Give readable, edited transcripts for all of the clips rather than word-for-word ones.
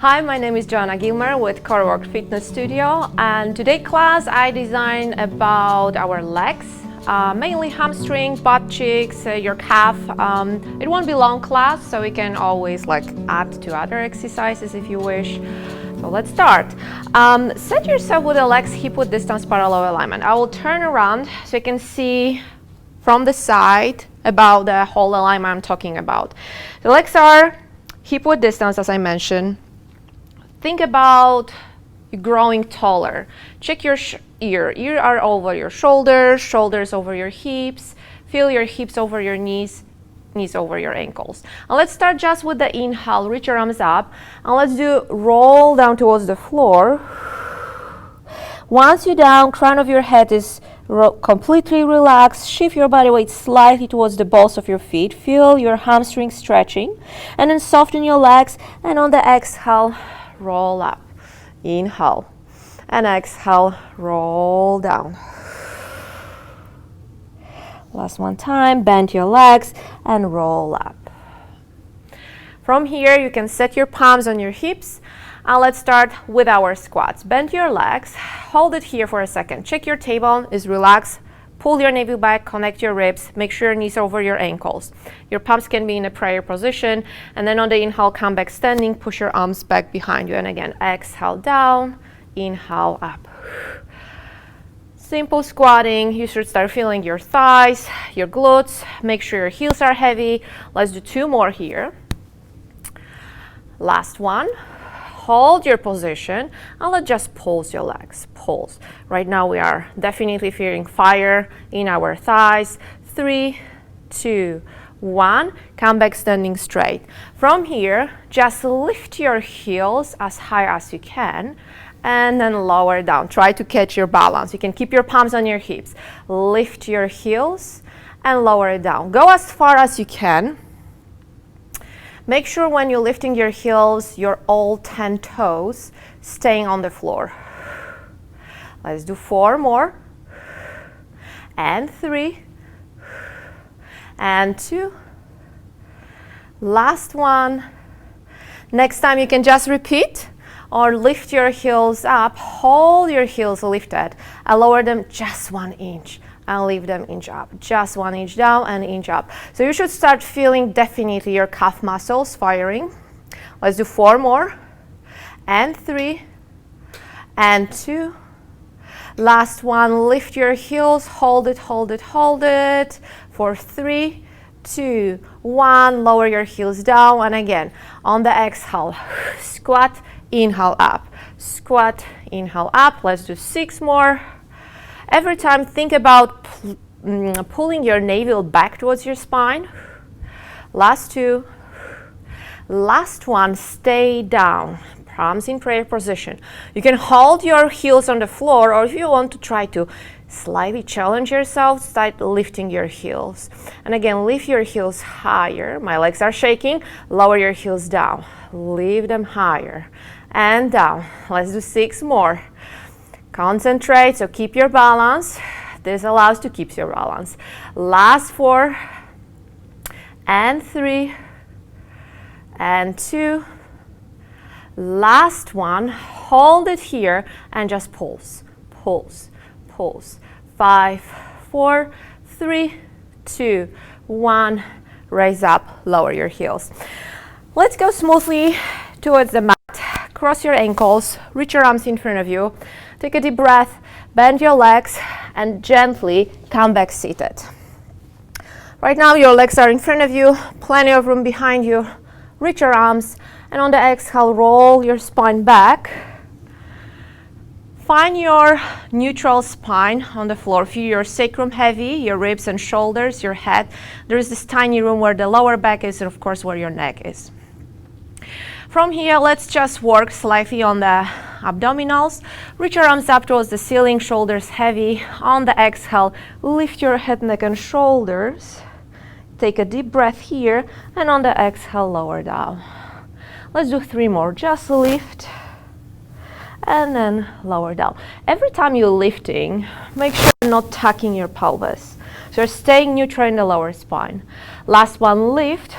Hi, my name is Joanna with Coreworks Fitness Studio, and today class I designed about our legs, mainly hamstring, butt cheeks, your calf. It won't be long class, so we can always add to other exercises if you wish. So let's start. Set yourself with the legs hip-width distance parallel alignment. I will turn around so you can see from the side about the whole alignment I'm talking about. The legs are hip-width distance, as I mentioned. Think about growing taller. Check your ear are over your shoulders, shoulders over your hips. Feel your hips over your knees, knees over your ankles. And let's start just with the inhale. Reach your arms up, and let's do roll down towards the floor. Once you're down, crown of your head is completely relaxed. Shift your body weight slightly towards the balls of your feet. Feel your hamstrings stretching, and then soften your legs. And on the exhale, roll up. Inhale and exhale, roll down. Last one time, bend your legs and roll up. From here, you can set your palms on your hips, and let's start with our squats. Bend your legs, hold it here for a second. Check your tailbone is relaxed. Pull your navel back, connect your ribs, make sure your knees are over your ankles. Your palms can be in a prayer position, and then on the inhale, come back standing, push your arms back behind you, and again, exhale down, inhale up. Simple squatting. You should start feeling your thighs, your glutes, make sure your heels are heavy. Let's do 2 more here. Last one. Hold your position, and let's just pulse your legs. Pulse. Right now we are definitely feeling fire in our thighs. 3, 2, 1. Come back standing straight. From here, just lift your heels as high as you can, and then lower down. Try to catch your balance. You can keep your palms on your hips. Lift your heels and lower it down. Go as far as you can. Make sure when you're lifting your heels, your all 10 toes staying on the floor. Let's do 4 more. And 3. And 2. Last one. Next time you can just repeat or lift your heels up. Hold your heels lifted and lower them just 1 inch. And leave them inch up, just 1 inch down and inch up. So you should start feeling definitely your calf muscles firing. Let's do 4 more, and 3, and 2. Last one, lift your heels, hold it, hold it, hold it, for 3, 2, 1, lower your heels down, and again, on the exhale, squat, inhale up, squat, inhale up. Let's do 6 more. Every time, think about pulling your navel back towards your spine. Last 2. Last one, stay down. Palms in prayer position. You can hold your heels on the floor, or if you want to try to slightly challenge yourself, start lifting your heels. And again, lift your heels higher. My legs are shaking. Lower your heels down. Lift them higher and down. Let's do 6 more. Concentrate, so keep your balance. This allows to keep your balance. Last 4, and 3, and 2. Last one, hold it here and just pulse, pulse, pulse. 5, 4, 3, 2, 1. Raise up, lower your heels. Let's go smoothly towards the mat. Cross your ankles, reach your arms in front of you. Take a deep breath, bend your legs, and gently come back seated. Right now, your legs are in front of you, plenty of room behind you. Reach your arms, and on the exhale, roll your spine back. Find your neutral spine on the floor. Feel your sacrum heavy, your ribs and shoulders, your head. There is this tiny room where the lower back is, and of course, where your neck is. From here, let's just work slightly on the abdominals. Reach your arms up towards the ceiling, shoulders heavy. On the exhale, lift your head, neck, and shoulders. Take a deep breath here, and on the exhale, lower down. Let's do 3 more. Just lift, and then lower down. Every time you're lifting, make sure you're not tucking your pelvis. So you're staying neutral in the lower spine. Last one, lift.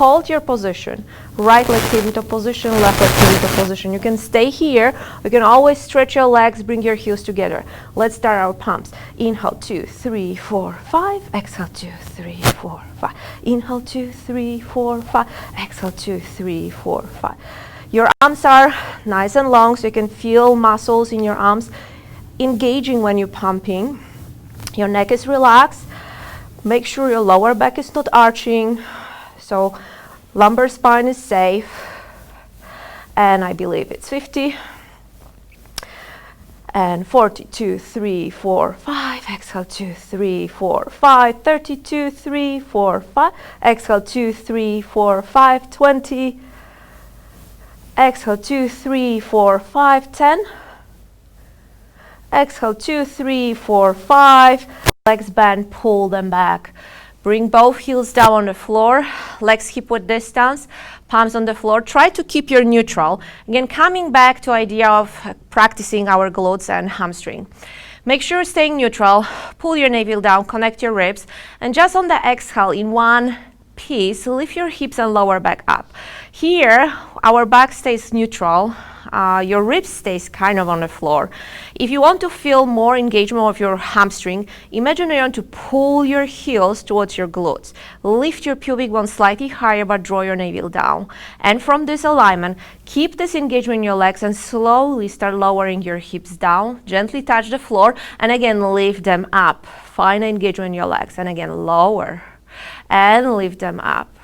hold your position. Right leg tabletop position, left leg tabletop position. You can stay here. You can always stretch your legs, bring your heels together. Let's start our pumps. Inhale, 2, 3, 4, 5. Exhale, 2, 3, 4, 5. Inhale, 2, 3, 4, 5. Exhale, 2, 3, 4, 5. Your arms are nice and long, so you can feel muscles in your arms engaging when you're pumping. Your neck is relaxed. Make sure your lower back is not arching, so lumbar spine is safe. And I believe it's 50. And 40, 2, 3, 4, 5. Exhale, 2, 3, 4, 5. 32, 3, 4, 5. Exhale, 2, 3, 4, 5. 20. Exhale, 2, 3, 4, 5. 10. Exhale, 2, 3, 4, 5. Legs bend, pull them back. Bring both heels down on the floor, legs hip width distance, palms on the floor. Try to keep your neutral. Again, coming back to idea of practicing our glutes and hamstring. Make sure you're staying neutral, pull your navel down, connect your ribs, and just on the exhale in one piece, lift your hips and lower back up. Here, our back stays neutral. Your ribs stays kind of on the floor. If you want to feel more engagement of your hamstring, imagine you want to pull your heels towards your glutes. Lift your pubic bone slightly higher, but draw your navel down. And from this alignment, keep this engagement in your legs and slowly start lowering your hips down. Gently touch the floor, and again, lift them up. Find engagement in your legs, and again, lower. And lift them up.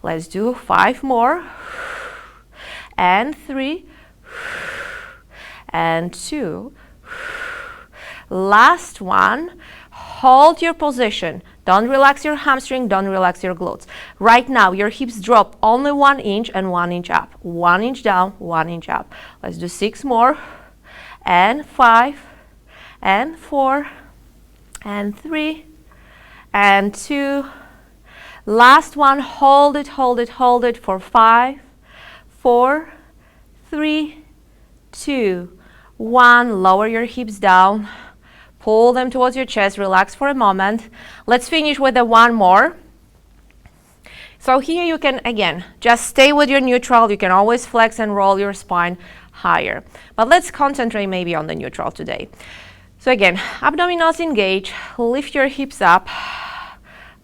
Let's do 5 more. And 3, and 2. Last one. Hold your position. Don't relax your hamstring, don't relax your glutes. Right now, your hips drop only 1 inch and 1 inch up. 1 inch down, 1 inch up. Let's do 6 more. And 5, and 4, and 3, and 2. Last one. Hold it, hold it, hold it for 5, 4, 3, 2, 1. Lower your hips down. Pull them towards your chest. Relax for a moment. Let's finish with one more. So here you can, again, just stay with your neutral. You can always flex and roll your spine higher. But let's concentrate maybe on the neutral today. So again, abdominals engage. Lift your hips up.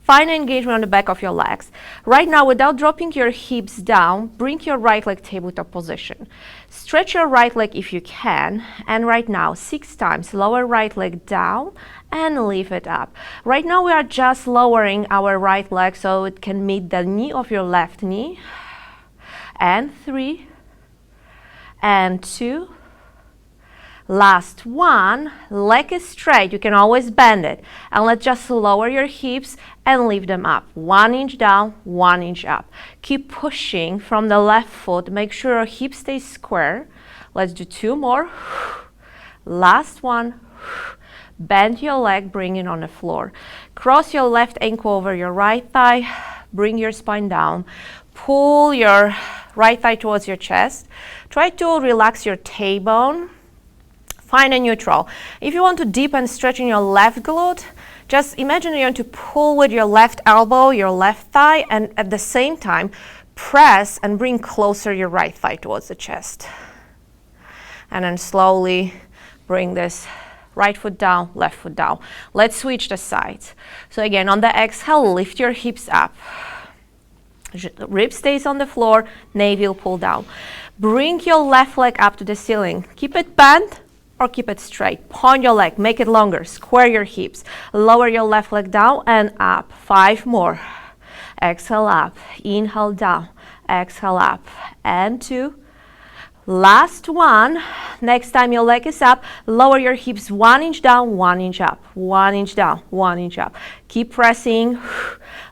Find engagement on the back of your legs. Right now, without dropping your hips down, bring your right leg tabletop position. Stretch your right leg if you can. And right now, 6 times, lower right leg down and lift it up. Right now, we are just lowering our right leg so it can meet the knee of your left knee. And 3, and 2. Last one. Leg is straight. You can always bend it. And let's just lower your hips and lift them up. 1 inch down, 1 inch up. Keep pushing from the left foot. Make sure your hip stays square. Let's do 2 more. Last one. Bend your leg, bring it on the floor. Cross your left ankle over your right thigh. Bring your spine down. Pull your right thigh towards your chest. Try to relax your tailbone. Find a neutral. If you want to deepen stretch in your left glute, just imagine you want to pull with your left elbow, your left thigh, and at the same time, press and bring closer your right thigh towards the chest. And then slowly bring this right foot down, left foot down. Let's switch the sides. So again, on the exhale, lift your hips up. Rib stays on the floor, navel pull down. Bring your left leg up to the ceiling. Keep it bent or keep it straight. Point your leg, make it longer, square your hips. Lower your left leg down and up. 5 more. Exhale up, inhale down, exhale up, and 2. Last one. Next time your leg is up, lower your hips 1 inch down, 1 inch up, 1 inch down, 1 inch up. Keep pressing.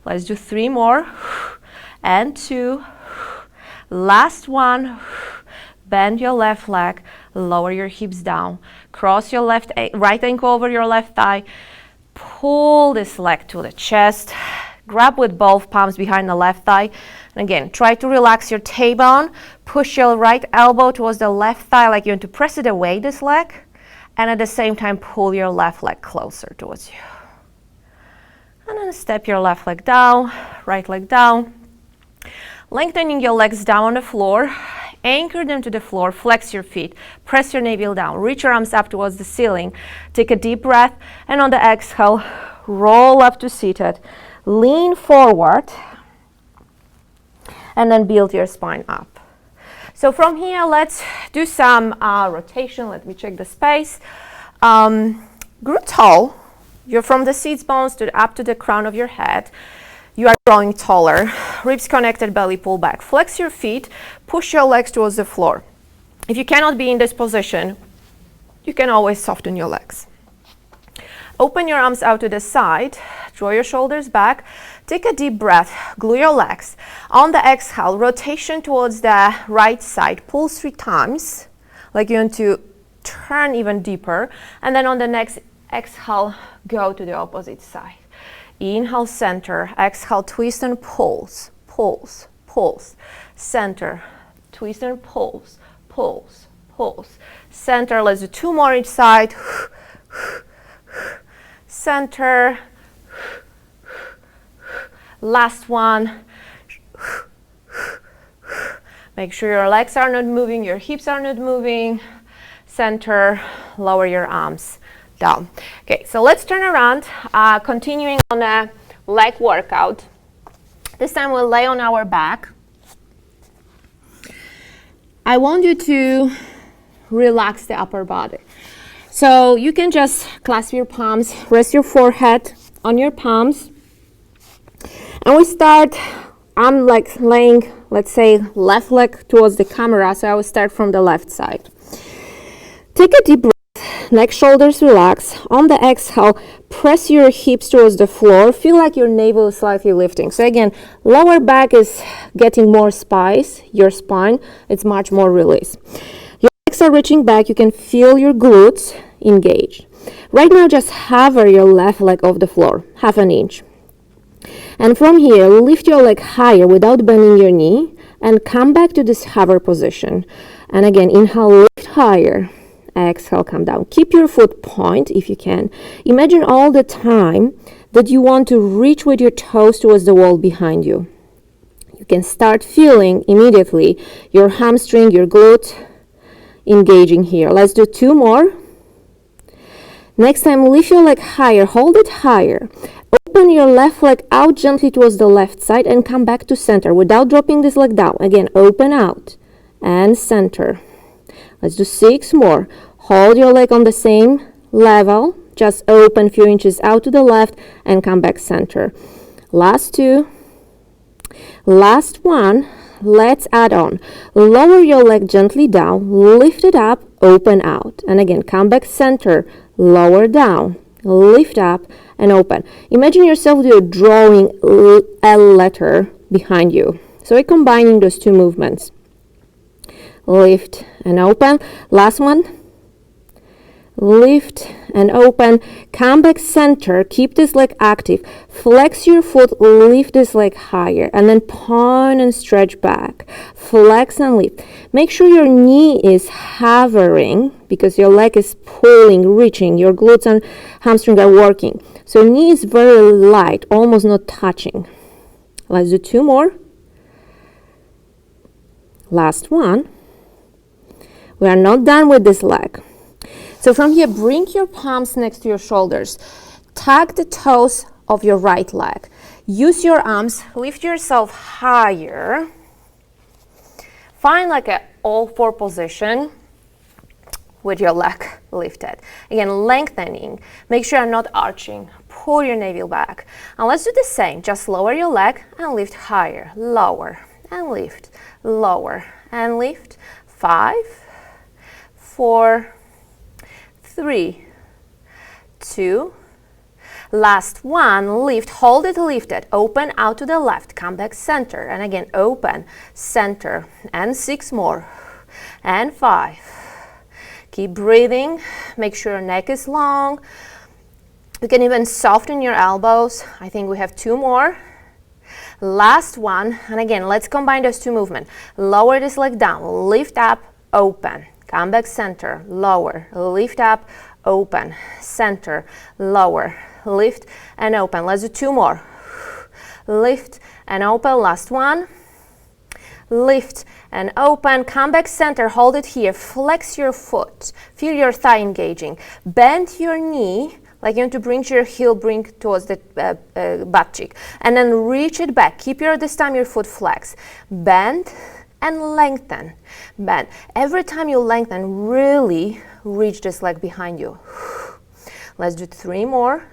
Let's do 3 more. And 2. Last one. Bend your left leg, lower your hips down. Cross your right ankle over your left thigh. Pull this leg to the chest. Grab with both palms behind the left thigh. And again, try to relax your tailbone. Push your right elbow towards the left thigh like you want to press it away, this leg. And at the same time, pull your left leg closer towards you. And then step your left leg down, right leg down. Lengthening your legs down on the floor, anchor them to the floor, flex your feet, press your navel down, reach your arms up towards the ceiling, take a deep breath, and on the exhale, roll up to seated, lean forward, and then build your spine up. So from here, let's do some rotation. Let me check the space. Grow tall. You're from the seat bones up to the crown of your head. You are growing taller. Ribs connected, belly pull back. Flex your feet, push your legs towards the floor. If you cannot be in this position, you can always soften your legs. Open your arms out to the side, draw your shoulders back, take a deep breath, glue your legs. On the exhale, rotation towards the right side, pull 3 times, like you want to turn even deeper, and then on the next exhale, go to the opposite side. Inhale, center, exhale, twist and pulse, pulse, pulse, center, twist and pulse, pulse, pulse, center. Let's do 2 more each side. Center, last one. Make sure your legs are not moving, your hips are not moving. Center, lower your arms down. Okay, so let's turn around, continuing on a leg workout. This time we'll lay on our back. I want you to relax the upper body. So you can just clasp your palms, rest your forehead on your palms. And we start, I'm like laying, let's say, left leg towards the camera, so I will start from the left side. Take a deep breath, neck, shoulders relax. On the exhale, press your hips towards the floor. Feel like your navel is slightly lifting. So again, lower back is getting more space, your spine, it's much more release. Legs are reaching back, you can feel your glutes engaged. Right now, just hover your left leg off the floor, 1/2 inch. And from here, lift your leg higher without bending your knee and come back to this hover position. And again, inhale, lift higher. Exhale, come down. Keep your foot point if you can. Imagine all the time that you want to reach with your toes towards the wall behind you. You can start feeling immediately your hamstring, your glute, engaging here. Let's do 2 more. Next time, lift your leg higher, hold it higher. Open your left leg out gently towards the left side and come back to center without dropping this leg down. Again, open out and center. Let's do 6 more. Hold your leg on the same level, just open a few inches out to the left and come back center. Last 2. Last one. Let's add on. Lower your leg gently down, lift it up, open out. And again, come back center, lower down, lift up, and open. Imagine yourself you're drawing a letter behind you. So we're combining those 2 movements. Lift and open. Last one. Lift and open. Come back center. Keep this leg active. Flex your foot. Lift this leg higher. And then point and stretch back. Flex and lift. Make sure your knee is hovering because your leg is pulling, reaching. Your glutes and hamstring are working. So knee is very light, almost not touching. Let's do 2 more. Last one. We are not done with this leg. So from here, bring your palms next to your shoulders. Tuck the toes of your right leg. Use your arms, lift yourself higher. Find like an all-4 position with your leg lifted. Again, lengthening. Make sure you're not arching. Pull your navel back. And let's do the same. Just lower your leg and lift higher. Lower and lift. Lower and lift. 5, 4, 3, 2, last one, lift, hold it lifted, open out to the left, come back center, and again open, center, and 6 more, and 5. Keep breathing, make sure your neck is long. You can even soften your elbows. I think we have 2 more. Last one, and again, let's combine those 2 movements. Lower this leg down, lift up, open. Come back center, lower, lift up, open, center, lower, lift, and open. Let's do 2 more. Lift and open, last one. lift and open, come back center, hold it here, flex your foot, feel your thigh engaging, bend your knee, like you want to bring your heel, bring towards the butt cheek, and then reach it back. Keep this time your foot flexed. Bend and lengthen. Bend. Every time you lengthen, really reach this leg behind you. Let's do 3 more.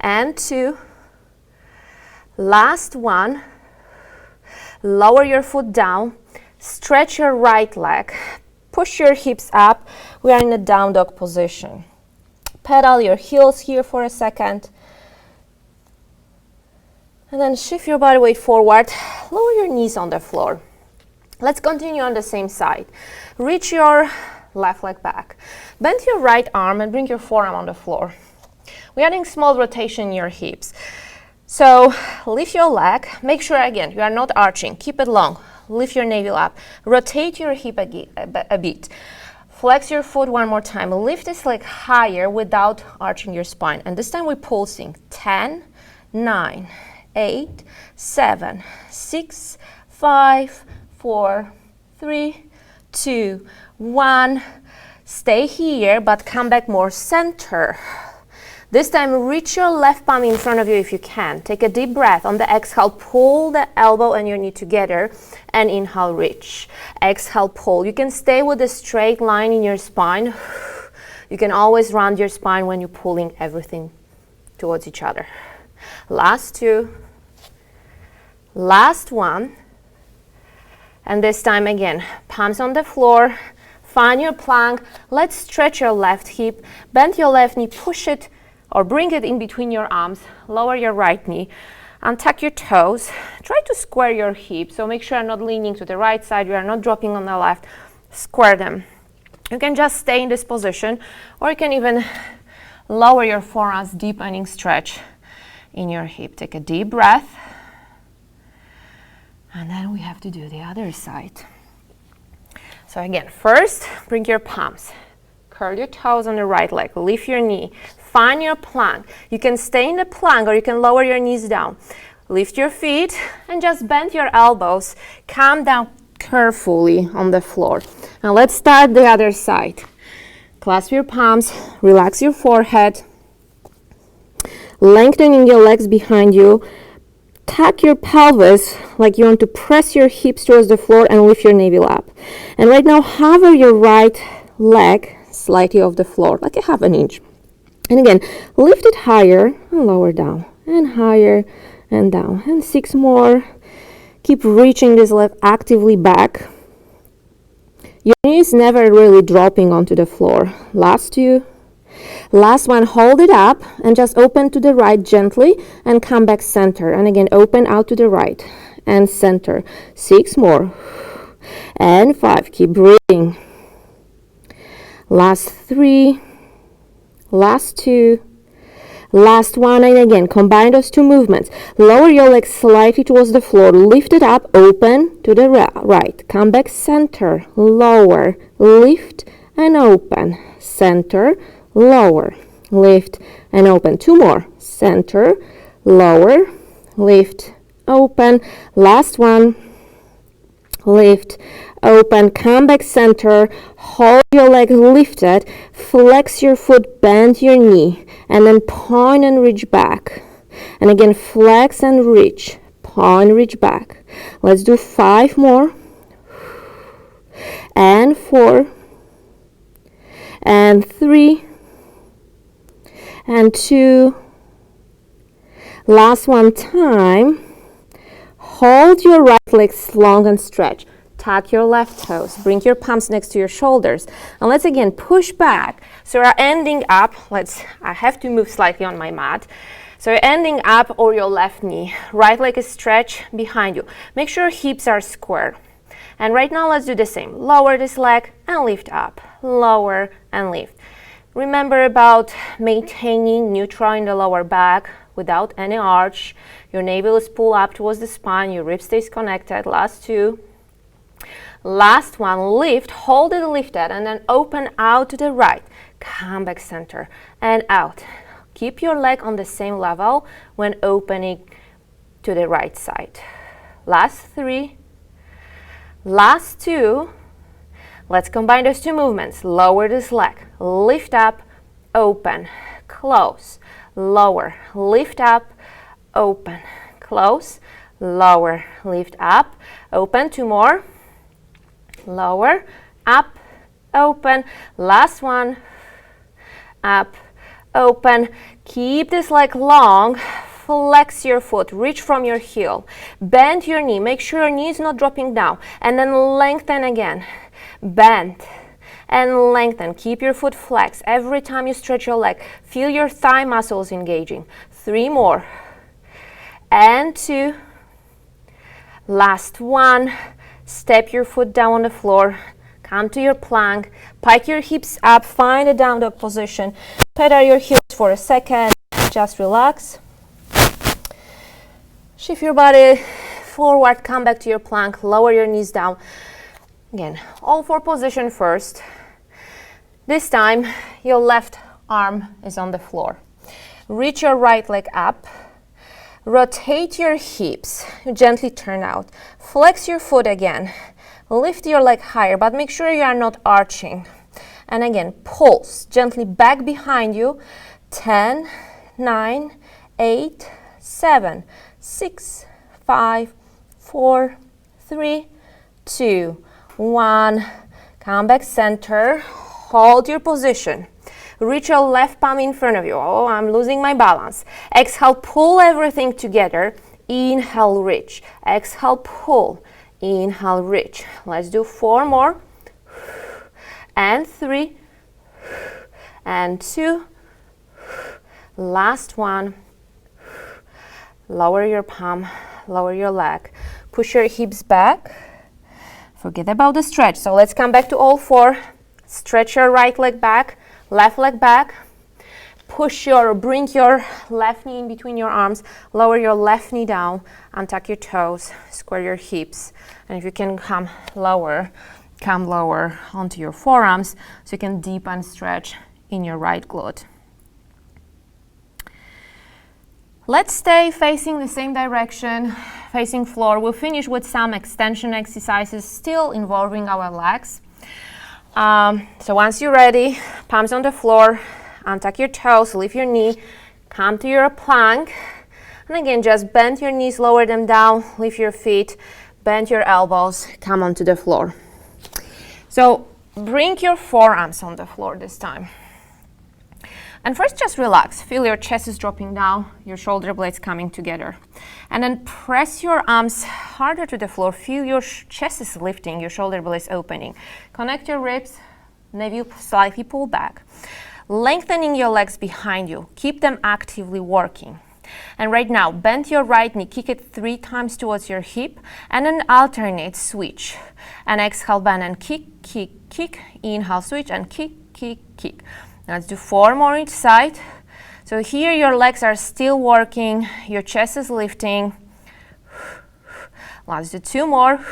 And 2. Last one. Lower your foot down. Stretch your right leg. Push your hips up. We are in a down dog position. Pedal your heels here for a second. And then shift your body weight forward. Lower your knees on the floor. Let's continue on the same side. Reach your left leg back. Bend your right arm and bring your forearm on the floor. We're adding small rotation in your hips. So lift your leg. Make sure, again, you are not arching. Keep it long. Lift your navel up. Rotate your hip a bit. Flex your foot one more time. Lift this leg higher without arching your spine. And this time we're pulsing. 10, 9, 8, 7, 6, 5, 4, 3, 2, 1. Stay here, but come back more center. This time, reach your left palm in front of you if you can. Take a deep breath. On the exhale, pull the elbow and your knee together, and inhale, reach. Exhale, pull. You can stay with a straight line in your spine. You can always round your spine when you're pulling everything towards each other. Last 2. Last 1. And this time again, palms on the floor. Find your plank. Let's stretch your left hip. Bend your left knee. Push it or bring it in between your arms. Lower your right knee. Untuck your toes. Try to square your hips. So make sure you're not leaning to the right side. You are not dropping on the left. Square them. You can just stay in this position, or you can even lower your forearms, deepening stretch in your hip. Take a deep breath. And then we have to do the other side. So again, first, bring your palms. Curl your toes on the right leg. Lift your knee. Find your plank. You can stay in the plank or you can lower your knees down. Lift your feet and just bend your elbows. Come down carefully on the floor. Now let's start the other side. Clasp your palms. Relax your forehead. Lengthening your legs behind you. Tuck your pelvis like you want to press your hips towards the floor and lift your navel up. And right now, hover your right leg slightly off the floor, like a half an inch. And again, lift it higher and lower down, and higher and down. And 6 more. Keep reaching this leg actively back. Your knee is never really dropping onto the floor. Last 2. Last one, hold it up and just open to the right gently and come back center. And again, open out to the right and center. 6 more. And 5. Keep breathing. Last 3. Last 2. Last 1. And again, combine those 2 movements. Lower your legs slightly towards the floor. Lift it up, open to the right. Come back center. Lower. Lift and open. Center. Lower, lift, and open. 2 more. Center, lower, lift, open. Last one. Lift, open. Come back center. Hold your leg lifted. Flex your foot, bend your knee, and then point and reach back. And again, flex and reach. Point, reach back. Let's do 5 more. And 4. And 3. And 2. Last one time. Hold your right leg long and stretch. Tuck your left toes. Bring your palms next to your shoulders. And let's again push back. So we're ending up. I have to move slightly on my mat. So you're ending up or your left knee. Right leg is stretched behind you. Make sure hips are square. And right now let's do the same. Lower this leg and lift up. Lower and lift. Remember about maintaining neutral in the lower back without any arch. Your navel is pulled up towards the spine. Your rib stays connected. Last 2. Last one. Lift. Hold it lifted and then open out to the right. Come back center and out. Keep your leg on the same level when opening to the right side. Last 3. Last two. Let's combine those two movements. Lower this leg, lift up, open, close, lower, lift up, open, close, lower, lift up, open. Two more. Lower, up, open. Last one. Up, open. Keep this leg long. Flex your foot, reach from your heel, bend your knee, make sure your knee is not dropping down, and then lengthen again. Bend and lengthen. Keep your foot flexed. Every time you stretch your leg, feel your thigh muscles engaging. 3 more. And 2. Last one. Step your foot down on the floor. Come to your plank. Pike your hips up. Find a down dog position. Pedal your heels for a second. Just relax. Shift your body forward. Come back to your plank. Lower your knees down. Again, all 4 position first. This time, your left arm is on the floor. Reach your right leg up. Rotate your hips. Gently turn out. Flex your foot again. Lift your leg higher, but make sure you are not arching. And again, pulse. Gently back behind you. 10, 9, 8, 7, 6, 5, 4, 3, 2, 1. Come back center. Hold your position. Reach your left palm in front of you. Oh, I'm losing my balance. Exhale, pull everything together. Inhale, reach. Exhale, pull. Inhale, reach. Let's do 4 more. And 3. And 2. Last one. Lower your palm. Lower your leg. Push your hips back. Forget about the stretch. So let's come back to all 4. Stretch your right leg back, left leg back. Bring your left knee in between your arms. Lower your left knee down. Untuck your toes. Square your hips. And if you can come lower onto your forearms so you can deepen stretch in your right glute. Let's stay facing the same direction, facing floor. We'll finish with some extension exercises still involving our legs. So once you're ready, palms on the floor, untuck your toes, lift your knee, come to your plank. And again, just bend your knees, lower them down, lift your feet, bend your elbows, come onto the floor. So bring your forearms on the floor this time. And first just relax. Feel your chest is dropping down, your shoulder blades coming together. And then press your arms harder to the floor. Feel your chest is lifting, your shoulder blades opening. Connect your ribs, navel slightly pull back. Lengthening your legs behind you. Keep them actively working. And right now, bend your right knee, kick it 3 times towards your hip, and then alternate, switch. And exhale, bend and kick, kick, kick. Inhale, switch, and kick, kick, kick. Let's do 4 more each side. So here your legs are still working, your chest is lifting. Let's do 2 more.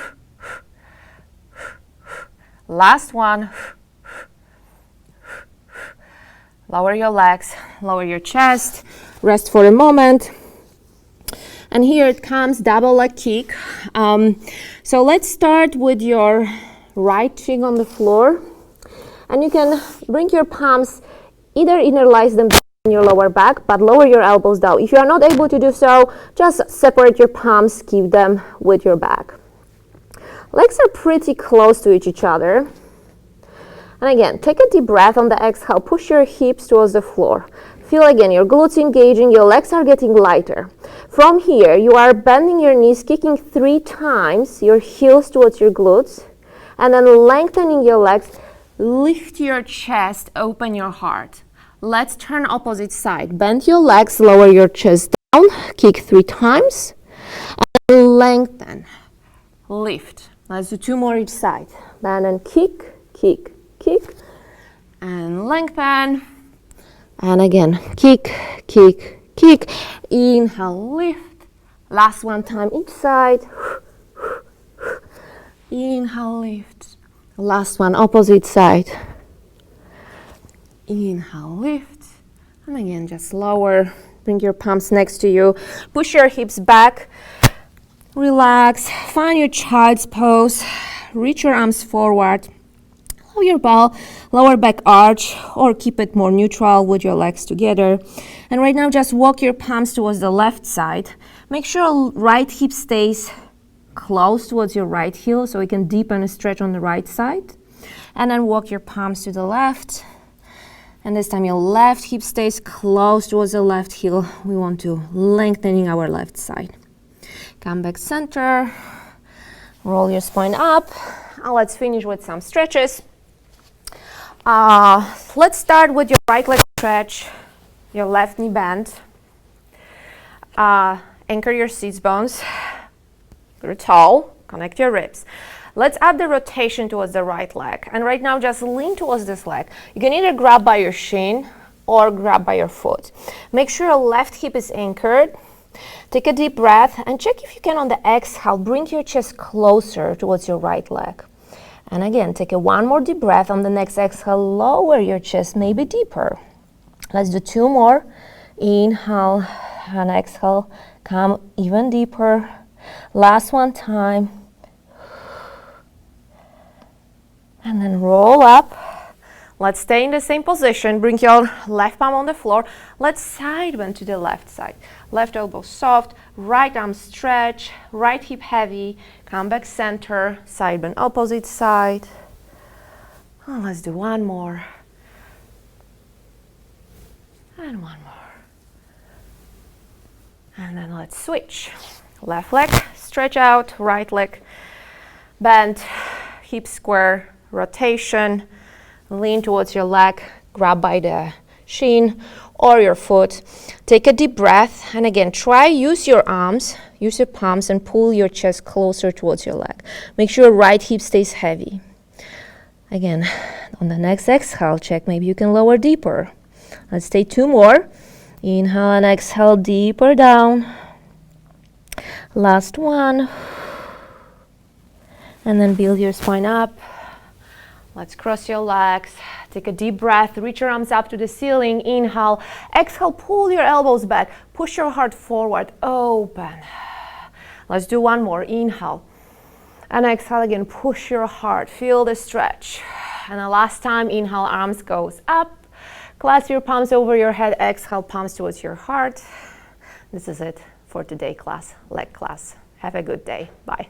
Last one. Lower your legs, lower your chest, rest for a moment. And here it comes, double leg kick. So let's start with your right cheek on the floor. And you can bring your palms, either interlace them in your lower back, but lower your elbows down. If you are not able to do so, just separate your palms, keep them with your back. Legs are pretty close to each other. And again, take a deep breath on the exhale, push your hips towards the floor. Feel again your glutes engaging, your legs are getting lighter. From here, you are bending your knees, kicking 3 times, your heels towards your glutes, and then lengthening your legs. Lift your chest, open your heart. Let's turn opposite side. Bend your legs, lower your chest down, kick 3 times, and lengthen, lift. Let's do 2 more each side. Bend and kick, kick, kick, and lengthen. And again, kick, kick, kick. Inhale, lift. Last one time each side. Inhale, lift. Last one, opposite side. Inhale, lift. And again, just lower. Bring your palms next to you. Push your hips back. Relax. Find your child's pose. reach your arms forward, lower your lower back arch, or keep it more neutral with your legs together. And right now just walk your palms towards the left side. Make sure right hip stays close towards your right heel so you can deepen and stretch on the right side. And then walk your palms to the left. And this time your left hip stays close towards the left heel. We want to lengthening our left side. Come back center. Roll your spine up. Let's finish with some stretches. Let's start with your right leg stretch, your left knee bend. Anchor your sits bones. You're tall. Connect your ribs. Let's add the rotation towards the right leg. And right now, just lean towards this leg. You can either grab by your shin or grab by your foot. Make sure your left hip is anchored. Take a deep breath and check if you can on the exhale, bring your chest closer towards your right leg. And again, take one more deep breath. On the next exhale, lower your chest, maybe deeper. Let's do 2 more. Inhale and exhale, come even deeper. Last one time. And then roll up. Let's stay in the same position. Bring your left palm on the floor. Let's side bend to the left side. Left elbow soft, right arm stretch, right hip heavy. Come back center, side bend opposite side. Let's do 1 more. And 1 more. And then let's switch. Left leg, stretch out, right leg, bend, hip square, rotation, lean towards your leg, grab by the shin or your foot. Take a deep breath, and again, use your arms, use your palms, and pull your chest closer towards your leg. Make sure right hip stays heavy. Again, on the next exhale, check maybe you can lower deeper. Let's take 2 more. Inhale and exhale deeper down. Last one. And then build your spine up. Let's cross your legs. Take a deep breath. Reach your arms up to the ceiling. Inhale. Exhale. Pull your elbows back. Push your heart forward. Open. Let's do 1 more. Inhale. And exhale again. Push your heart. Feel the stretch. And the last time, inhale, arms goes up. Clasp your palms over your head. Exhale, palms towards your heart. This is it for today class, leg class. Have a good day. Bye.